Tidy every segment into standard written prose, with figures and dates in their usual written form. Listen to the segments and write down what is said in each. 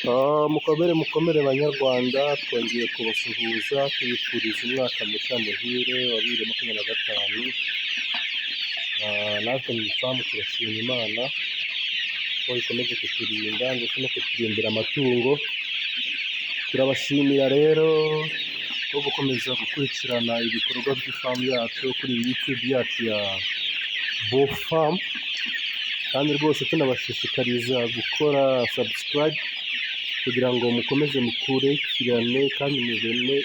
Mukomere banyarwanda, twongeye kubasuhuza tubifuriza umwaka mushya muhire wa 2025. Natwe mu ifamu turashima Imana ko ikomeje kuturinda ndetse no kuturindira amatungo. Turabashimira rero ko gukomeza gukurikirana ibikorwa by'ifamu yacu kuri YouTube yacu ya BoFarm, kandi rwose tunabashishikariza gukora subscribe kugira ngo mukomeze mukurikirane kandi mubone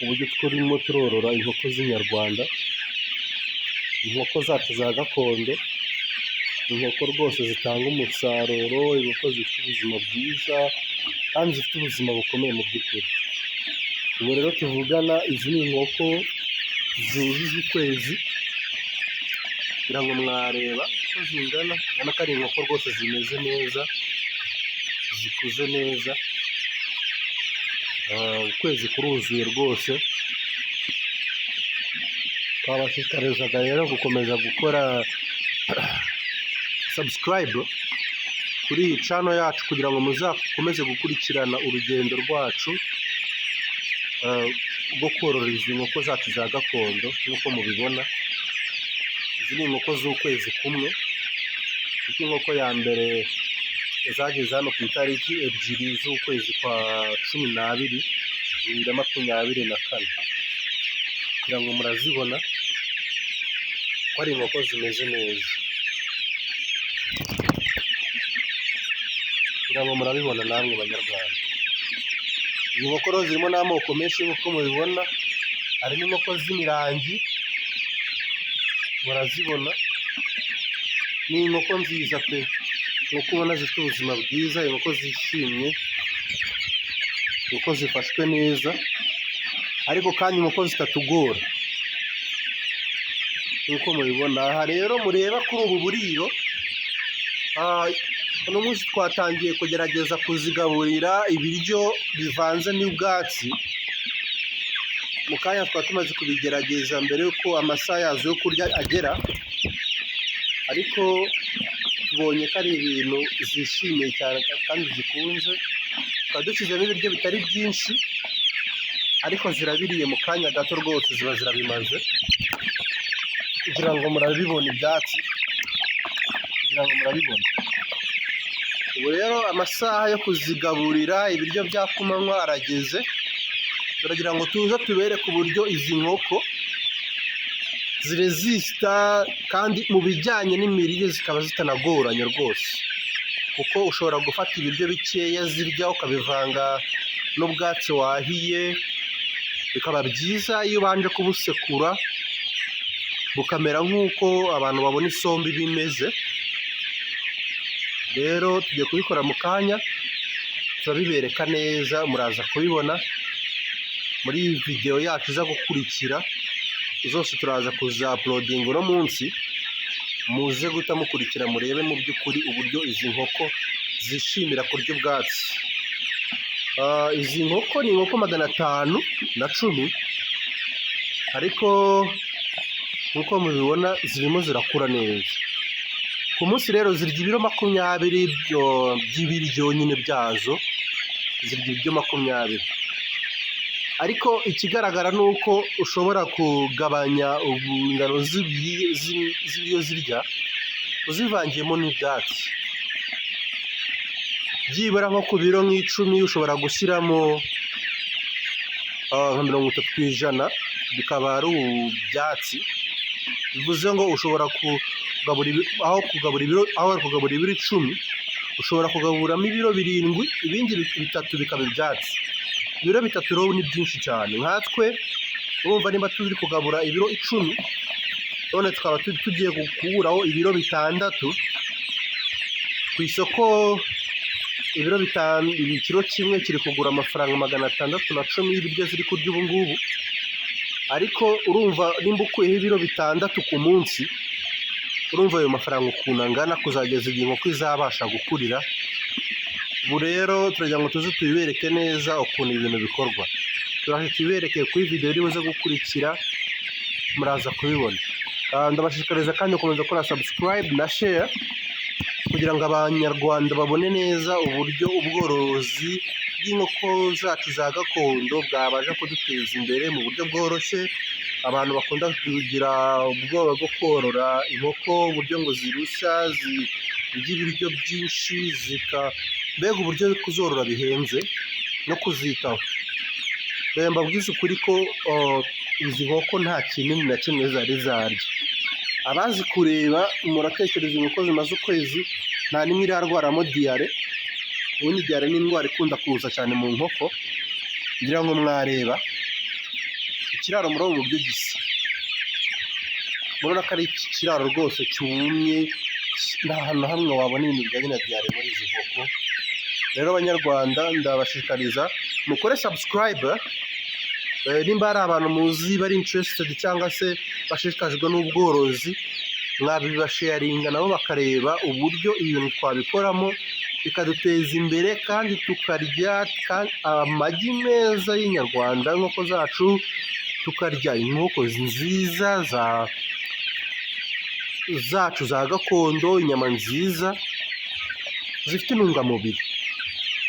uburyo turimo turorora inkoko z'inyarwanda, inkoko zacu za gakondo, inkoko rwose zitanga umusaruro, inkoko zifite ubuzima bwiza kandi zifite ubuzima bukomeye mu by'ukuri. Ubu rero tuvugana, izi ni inkoko zujuje ukwezi, kugira ngo mwareba uko zingana, urabona ko ari inkoko rwose zimeze neza, zikuze neza. Ukwezi kuruzuye rwose. Twabashishikarizaga rero gukomeza gukora subscribe kuri iyi channel yacu kugira ngo muzakomeze gukurikirana urugendo rwacu rwo korora izi nkoko zacu za gakondo. Nk'uko mubibona, izi ni inkoko z'ukwezi kumwe, kuko inkoko ya mbere zageze hano ku itariki 2 z'ukwezi kwa 12, 2024, kugira ngo murazibona ko ari inkoko zimeze neza, kugira ngo murabibona namwe banyarwanda. Izi nkoko rero zirimo n'amoko menshi nk'uko mubibona, harimo inkoko z'imirangi, murazibona. Ni inkoko nziza pe, nk'uko ubona zifite ubuzima bwiza, inkoko zishimye, inkoko zifashwe neza, ariko kandi inkoko zitatugora nk'uko mubibona. Aha rero mureba kuri ubu buriro, uno munsi twatangiye kugerageza kuzigaburira ibiryo bivanze n'ubwatsi. Mu kanya twari tumaze kubigerageza mbere y'uko amasaha yazo yo kurya agera, ariko tubonye ko ari ibintu zishimiye cyane kandi zikunze. Tukaba dushyizemo ibiryo bitari byinshi, ariko zirabiriye mu kanya gato rwose, ziba zirabimaze, kugira ngo murabibona ibyatsi, kugira ngo murabibona. Ubu rero amasaha yo kuzigaburira ibiryo bya kumanywa arageze. Turagira ngo tuze tubereke uburyo izi nkoko zirezisita, kandi mu bijyanye n'imirire zikaba zitanagoranye rwose, kuko ushobora gufata ibiryo bikeya zirya ukabivanga n'ubwatsi wahiye, bikaba byiza iyo ubanje kubusekura bukamera nk'uko abantu babona isombe bimeze. Rero tugiye kubikora mu kanya, turabibereka neza, muraza kubibona muri iyi video yacu iza gukurikira. Zose turaza kuza uploading uno munsi, muze guta mukurikira murebe mu by'ukuri uburyo izi nkoko zishimira kurya ubwatsi. Izi nkoko ni inkoko 510, ariko nk'uko mubibona zirimo zirakura neza. Ku munsi rero zirya ibiro 20 by'ibiryo nyine byazo, zirya ibiryo 20. Ariko ikigaragara ni uko ushobora kugabanya ingano z'ibiryo zirya uzivangiyemo n'ibyatsi. Byibura nko ku biro 10 ushobora gushyiramo nka 30%, bikaba ari ibyatsi. Bivuze ngo ushobora aho kugaburira ibiro 10, ushobora kugaburamo ibiro 7, ibindi 3 bikaba ibyatsi. Ibiro 3 rero ni byinshi cyane. Nkatwe urumva niba turi kugabura ibiro 10, none tukaba tugiye gukuraho ibiro 6 ku isoko. Ibiro 5, ikiro kimwe kiri kugura amafaranga 610 y'ibiryo ziri kurya ubu ngubu. Ariko urumva nimba ukuyeho ibiro 6 ku munsi, urumva ayo mafaranga ukuntu angana, kuzageza igihe inkoko izabasha gukurira. Ubu rero turagira ngo tuze tubibereke neza ukuntu ibintu bikorwa. Turaje tubibereke kuri video iri buze gukurikira, muraza kubibona. Ndabashishikariza kandi gukomeza gukora subscribe na share, kugira ngo abanyarwanda babone neza uburyo ubworozi bw'inkoko zacu za gakondo bwabasha kuduteza imbere mu buryo bworoshye. Abantu bakunda kugira ubwoba bwo korora inkoko, uburyo ngo zirushya, zirya ibiryo byinshi, mbega uburyo kuzorora bihenze no kuzitaho. Mbabwiza ukuri ko izi nkoko nta kinini na kimwe zari zarya. Abazi kureba muratekereza inkoko zimaze ukwezi nta n'imwe irarwaramo diyare. Ubundi diyare ni indwara ikunda kuza cyane mu nkoko. Ngira ngo mwareba ikiraro muri ubu buryo gisa, murabona ko ari ikiraro rwose cyumye, nta hantu na hamwe wabona ibintu bijyanye na diyare muri izi nkoko. Rero Abanyarwanda ndabashishikariza mukore subscribe, nimba hari abantu muzi bari interested cyangwa se bashishikajwe n'ubworozi, mwabibasharinga nabo bakareba uburyo ibintu twabikoramo bikaduteza imbere, kandi tukarya amagi meza y'inyarwanda, inkoko zacu tukarya inkoko nziza zacu za gakondo, inyama nziza zifite intungamubiri.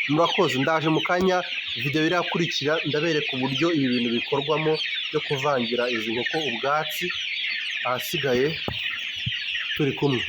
Murakoze, ndaje mu kanya video irakurikira ndabereka uburyo ibi bintu bikorwamo byo kuvangira izi nkoko ubwatsi. Ahasigaye turi kumwe.